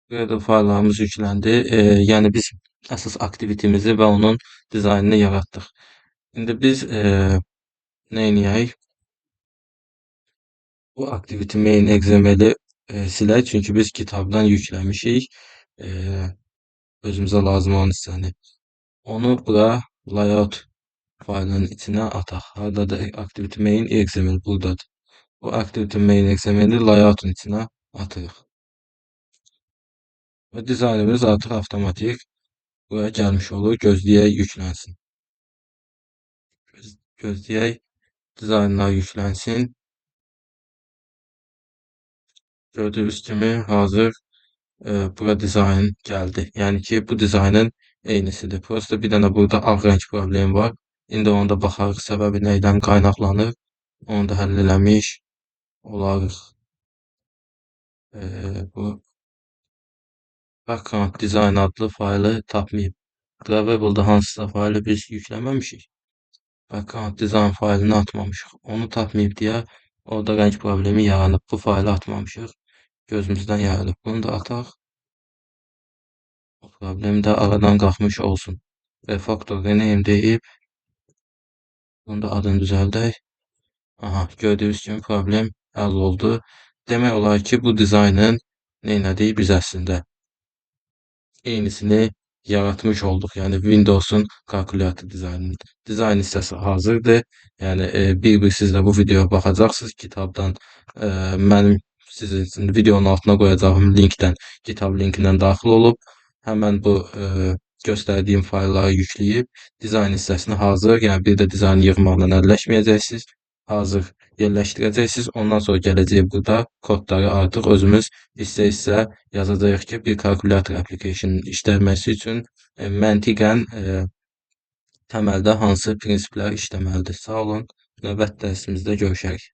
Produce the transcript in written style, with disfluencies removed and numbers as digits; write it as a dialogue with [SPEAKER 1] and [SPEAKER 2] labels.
[SPEAKER 1] Burada fayllarımız yükləndi. Yəni biz əsas aktivitemizi və onun dizaynını yaratdıq. İndi biz nə edək? Bu activity main XML-i silək, çünki biz kitabdan yükləmişik özümüzə lazım olan hissəni. Onu bura layout faylının içinə ataq. Hardadır activity main XML? Buradadır. Bu activity main XML-i layoutun içinə atırıq. Və dizaynımız artıq avtomatik buraya gəlmiş olur. Gözləyək yüklənsin. Gözləyək dizaynlar yüklənsin. Gördüyünüz kimi hazır bura dizayn gəldi. Yəni ki, bu dizaynın eynisidir. Prosta bir dənə burada ağ rəng problemi var. İndi ona da baxarıq, səbəbi nəydən qaynaqlanır. Onu da həll eləmiş olarıq. Bu background design adlı faylı tapmayıb. Graveable-da hansısa faylı biz yükləməmişik. Background design faylını atmamışıq. Onu tapmayıb deyə orada rəng problemi yaranıb. Bu faylı atmamışıq. Gözümüzdən yayılıb. Bunu da ataq. O problem də aradan qalxmış olsun. Refactor rename deyib. Bunu da adını düzəldək. Aha, gördüyünüz kimi problem həll oldu. Demək olar ki, bu dizaynın neynədik biz əslində? Eynisini yaratmış olduq. Yəni Windows'un kalkulyator dizaynının. Dizayn hissəsi hazırdır. Yəni bir siz də bu videoya baxacaqsınız kitabdan. Mənim sizin videonun altına qoyacağım linkdən, kitab linkindən daxil olub həmən bu göstərdiyim faylları yükləyib dizayn hissəsini hazır, yəni bir də dizayn yığmaqla əlləşməyəcəksiniz. Hazır yerləşdirəcəksiniz. Ondan sonra gələcək burada kodları artıq özümüz hissə-hissə yazacağıq ki, bir kalkulyator application'ın işləməsi üçün məntiqən təməldə hansı prinsiplər işləməlidir. Sağ olun. Növbəti dərsimizdə görüşərik.